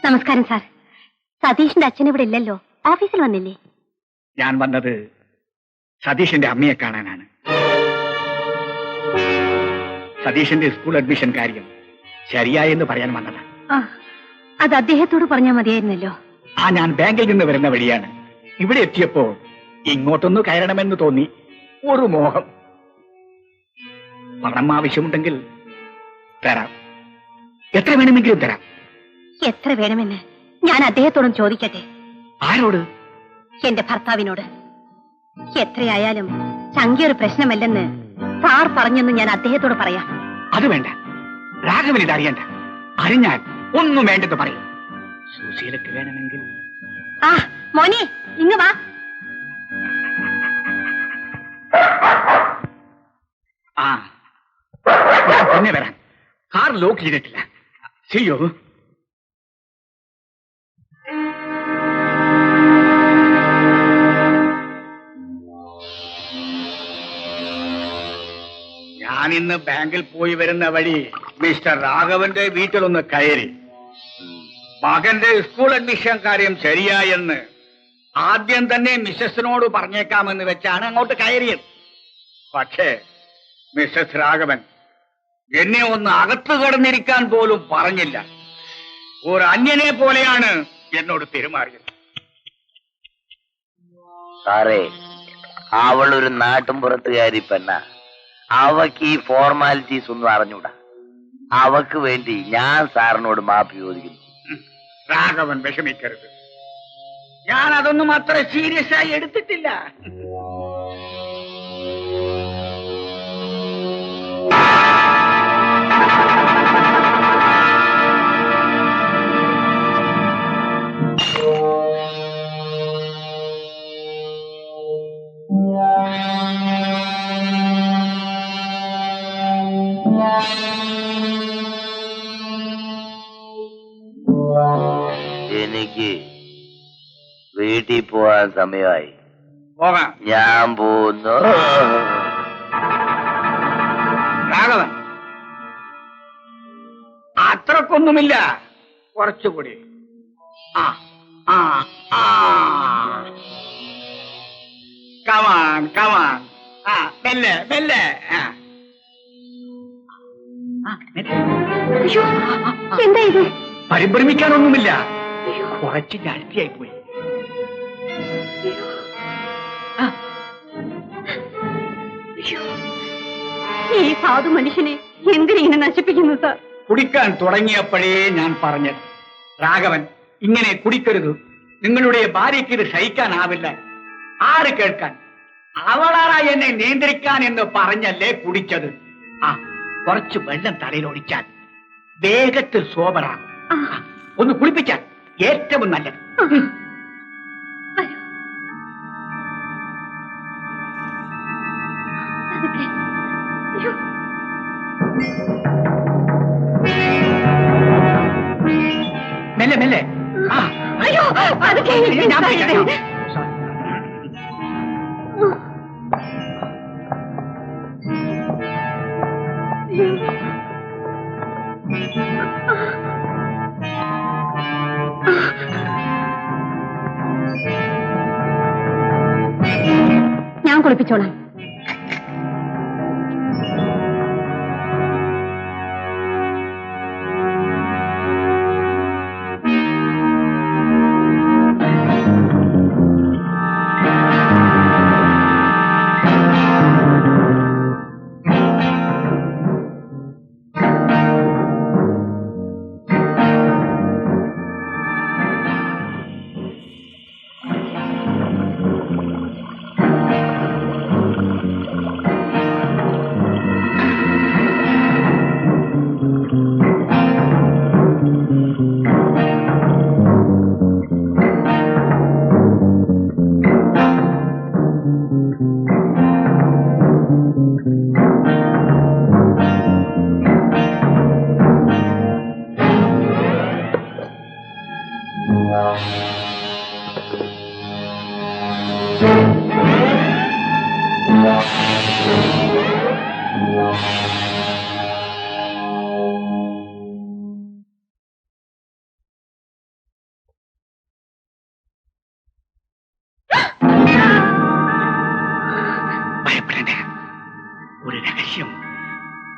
നമസ്കാരം സാർ. സതീഷിന്റെ അച്ഛൻ ഇവിടെ ഇല്ലല്ലോ, ഓഫീസിൽ വന്നില്ലേ? ഞാൻ വന്നത് സതീഷിന്റെ അമ്മയെ കാണാനാണ്. സതീഷിന്റെ സ്കൂൾ അഡ്മിഷൻ കാര്യം ശരിയായെന്ന് പറയാൻ വന്നതാണ്. അത് അദ്ദേഹത്തോട് പറഞ്ഞാൽ മതിയായിരുന്നല്ലോ. ഞാൻ ബാങ്കിൽ നിന്ന് വരുന്ന വഴിയാണ്. ഇവിടെ എത്തിയപ്പോ ഇങ്ങോട്ടൊന്ന് കയറണമെന്ന് തോന്നി. ഒരു മോഹം. പണം ആവശ്യമുണ്ടെങ്കിൽ തരാം, എത്ര വേണമെങ്കിലും തരാം. എത്ര വേണമെന്ന് ഞാൻ അദ്ദേഹത്തോടും ചോദിക്കട്ടെ? ആരോട്? എന്റെ ഭർത്താവിനോട്. എത്രയായാലും സംഖ്യ പ്രശ്നമല്ലെന്ന് സാർ പറഞ്ഞെന്ന് ഞാൻ അദ്ദേഹത്തോട് പറയാം. അത് വേണ്ട, രാഘവന് ഇത് അറിയണ്ട. അറിഞ്ഞാൽ ഒന്നും വേണ്ടെന്ന് പറയും. സുശീലക്ക് വേണമെങ്കിൽ. മോനെ ഇങ്ങ് വാ. ഞാൻ തന്നെ വരാം. കാർ ലോക്ക് ചെയ്തിട്ടില്ല. ചെയ്യോ? ഞാനിന്ന് ബാങ്കിൽ പോയി വരുന്ന വഴി മിസ്റ്റർ രാഘവന്റെ വീട്ടിലൊന്ന് കയറി. മകന്റെ സ്കൂൾ അഡ്മിഷൻ കാര്യം ശരിയായെന്ന് ആദ്യം തന്നെ മിസ്സസിനോട് പറഞ്ഞേക്കാമെന്ന് വെച്ചാണ് അങ്ങോട്ട് കയറിയത്. പക്ഷേ മിസ്സസ് രാഘവൻ എന്നെ ഒന്ന് അകത്ത് കിടന്നിരിക്കാൻ പോലും പറഞ്ഞില്ല. ഒരു അന്യനെ പോലെയാണ് എന്നോട് പെരുമാറിയത്. സാറേ, അവളൊരു നാട്ടും പുറത്തുകാരി പെണ്ണ. അവക്ക് ഈ ഫോർമാലിറ്റീസ് ഒന്നും അറിഞ്ഞൂടാ. അവക്ക് വേണ്ടി ഞാൻ സാറിനോട് മാപ്പ് ചോദിക്കുന്നു. രാഘവൻ വിഷമിക്കരുത്. ഞാൻ അതൊന്നും അത്ര സീരിയസ് ആയി എടുത്തിട്ടില്ല. എനിക്ക് വീട്ടിൽ പോവാൻ സമയമായി. പോകാം. ഞാൻ പോകുന്നു. രാഘവൻ, അത്രക്കൊന്നുമില്ല, കുറച്ചുകൂടി. Come on come on. മെല്ലെ മെല്ലെ. എന്താ ഇത്? പരിഭ്രമിക്കാനൊന്നുമില്ല, കുറച്ച് ജാസ്തിയായി പോയി. ഈ സാധു മനുഷ്യനെ എന്തിനെ നശിപ്പിക്കുന്നു സാർ? കുടിക്കാൻ തുടങ്ങിയപ്പോഴേ ഞാൻ പറഞ്ഞത്, രാഘവൻ ഇങ്ങനെ കുടിക്കരുത്. നിങ്ങളുടെ ഭാര്യയ്ക്ക് ഇത് സഹിക്കാനാവില്ല. ആര് കേൾക്കാൻ? അവളാരാ എന്നെ നിയന്ത്രിക്കാൻ എന്ന് പറഞ്ഞല്ലേ കുടിച്ചത്. കുറച്ച് വെള്ളം തലയിലൊഴിച്ചാൽ വേഗത്തിൽ സോബറാകും. ഒന്ന് കുളിപ്പിച്ചാൽ ഏറ്റവും നല്ലത്. മെല്ലെ മെല്ലെ. ഞാൻ കുളിപ്പിച്ചോളാം. ഭയപ്പെടേണ്ട, ഒരു രഹസ്യം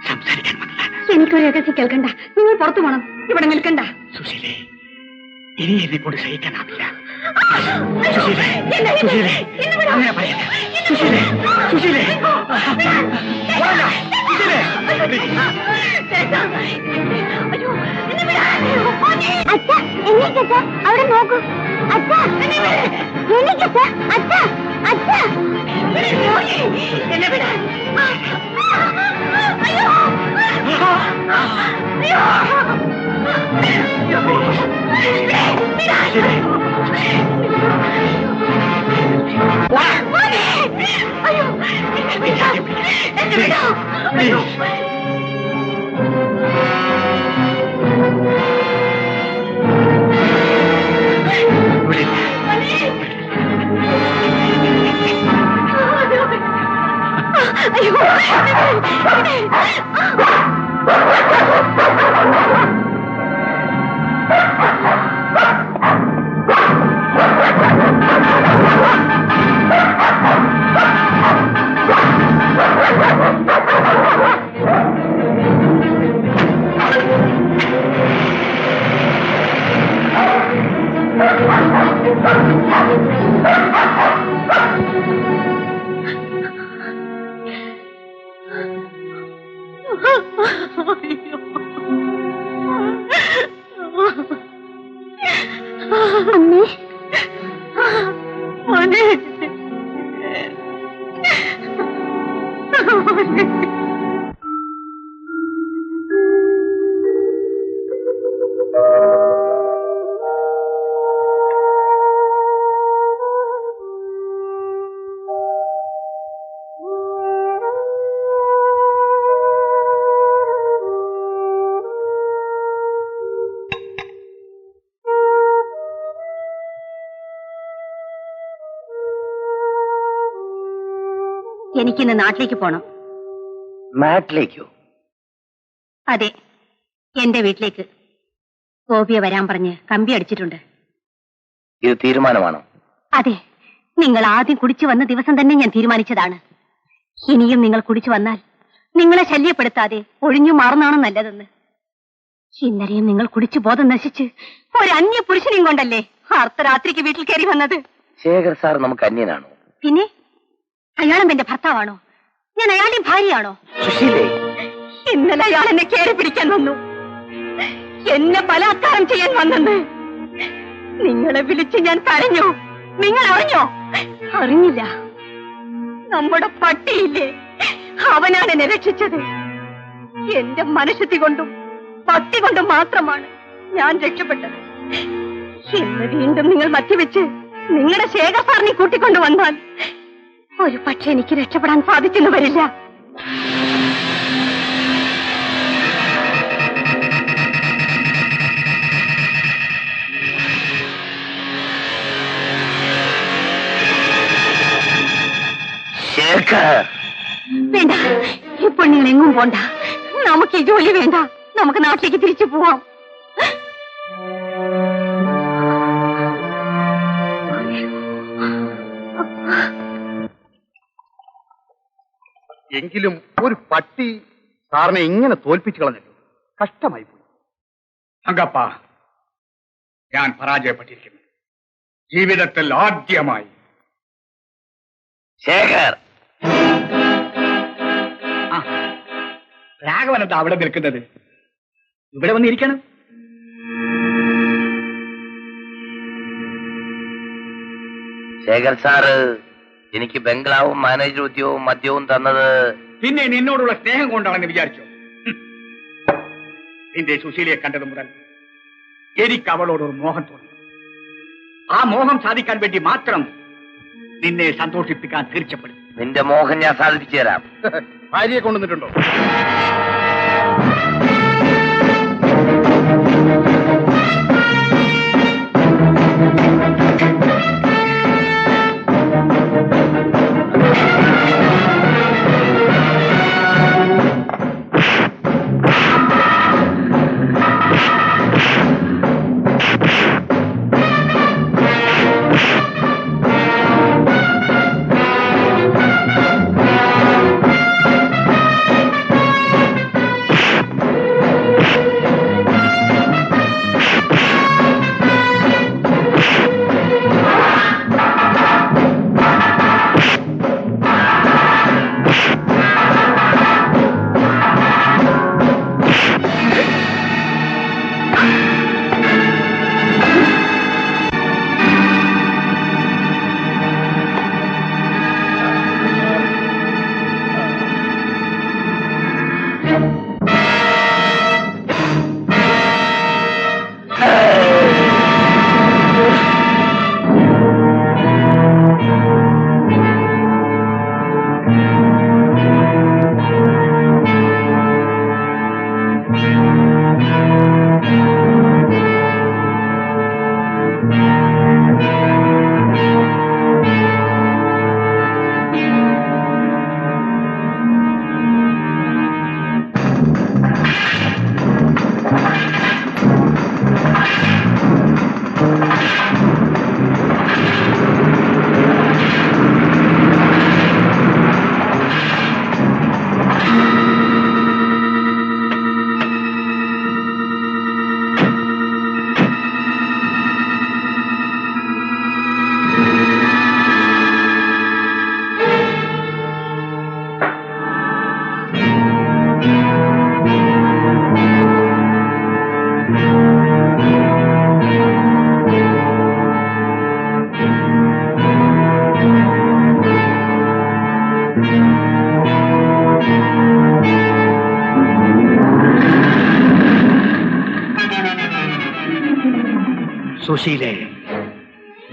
സംസാരിക്കാൻ വന്നതാണ്. എനിക്കൊരു രഹസ്യം കേൾക്കണ്ട. നിങ്ങൾ പുറത്തു പോണം, ഇവിടെ നിൽക്കണ്ട. സുശീലേ, ഇനി എന്നെ കൊണ്ട് സഹിക്കാനാവില്ല. സുശീലേ, സുശീലേ, അങ്ങനെ പറയണ്ട. സുശീലേ, സുശീലേ, പോകണ്ട. സുശീലേ, അച്ഛാ, എണീക്കച്ചാ, അവിടെ നോക്കൂ. അച്ഛാ, എണീക്കച്ചാ, അച്ഛാ, അച്ഛാ. എന്നെ വിടാ. അയ്യോ, അയ്യോ, അയ്യോ, എന്നെ വിടാ. അയ്യോ. എനിക്കിന്ന് നാട്ടിലേക്ക് പോണം. നാട്ടിലേക്കോ? അതെ, എന്റെ വീട്ടിലേക്ക്. ഗോപിയെ വരാൻ പറഞ്ഞ് കമ്പി അടിച്ചിട്ടുണ്ട്. ഇത് തീരുമാനമാണോ? അതെ, നിങ്ങൾ ആദ്യം കുടിച്ചു വന്ന ദിവസം തന്നെ ഞാൻ തീരുമാനിച്ചതാണ്. ഇനിയും നിങ്ങൾ കുടിച്ചു വന്നാൽ നിങ്ങളെ ശല്യപ്പെടുത്താതെ ഒഴിഞ്ഞു മാറുന്നതാണ് നല്ലതെന്ന്. ഇന്നലെയും നിങ്ങൾ കുടിച്ചു ബോധം നശിച്ച് ഒരു അന്യ പുരുഷനെയും കൊണ്ടല്ലേ അർദ്ധരാത്രിക്ക് വീട്ടിൽ കയറി വന്നത്. ശേഖർ സാർ നമുക്ക് അന്യനാണോ? പിന്നെ അയാളും എന്റെ ഭർത്താവാണോ? ഞാൻ അയാളുടെ ഭാര്യയാണോ? സുശീലേ, ഇന്നലെ അയാൾ എന്നെ കയറി പിടിക്കാൻ വന്നു, എന്നെ ബലാത്കാരം ചെയ്യാൻ വന്നെന്ന്. നിങ്ങളെ വിളിച്ച് ഞാൻ കരഞ്ഞു. നിങ്ങൾ അറിഞ്ഞോ? അറിഞ്ഞില്ല. നമ്മുടെ പട്ടിയില്ലേ, അവനാണ് എന്നെ രക്ഷിച്ചത്. എന്റെ മനഃശുദ്ധി കൊണ്ടും ഭക്തി കൊണ്ടും മാത്രമാണ് ഞാൻ രക്ഷപ്പെട്ടത്. ഇന്ന് വീണ്ടും നിങ്ങൾ മദ്യവെച്ച് നിങ്ങളുടെ ശേഖർ സാറിനെ കൂട്ടിക്കൊണ്ടു വന്നാൽ ഒരു പക്ഷെ എനിക്ക് രക്ഷപ്പെടാൻ സാധിച്ചെന്ന് വരില്ല. വേണ്ട, ഇപ്പോൾ നിങ്ങൾ എങ്ങും പോണ്ട. നമുക്ക് ഈ ജോലി വേണ്ട. നമുക്ക് നാട്ടിലേക്ക് തിരിച്ചു പോവാം. എങ്കിലും ഒരു പട്ടി സാറിനെ ഇങ്ങനെ തോൽപ്പിച്ചു കളഞ്ഞല്ലോ. കഷ്ടമായി പോയി. അങ്കപ്പ, ഞാൻ പരാജയപ്പെട്ടിരിക്കുന്നു. ജീവിതത്തിൽ ആദ്യമായി. ശേഖർ, രാഘവൻ എന്താ അവിടെ നിൽക്കുന്നത്? ഇവിടെ വന്നിരിക്കണം. ശേഖർ സാറ് എനിക്ക് ബംഗ്ലാവും മാനേജർ ഉദ്യോഗവും മദ്യവും തന്നത് പിന്നെ നിന്നോടുള്ള സ്നേഹം കൊണ്ടാണെന്ന് വിചാരിച്ചോ? നിന്റെ സുശീലയെ കണ്ടത് മുതൽ എനിക്ക് അവളോടൊരു മോഹം തോന്നി. ആ മോഹം സാധിക്കാൻ വേണ്ടി മാത്രം നിന്നെ സന്തോഷിപ്പിക്കാൻ തീർച്ചപ്പെടും. നിന്റെ മോഹം ഞാൻ സാധിപ്പിച്ചു തരാം. ഭാര്യയെ കൊണ്ടുവന്നിട്ടുണ്ടോ? സുശീലേ,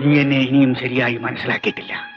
നീ എന്നെ ഇനിയും ശരിയായി മനസ്സിലാക്കിയിട്ടില്ല.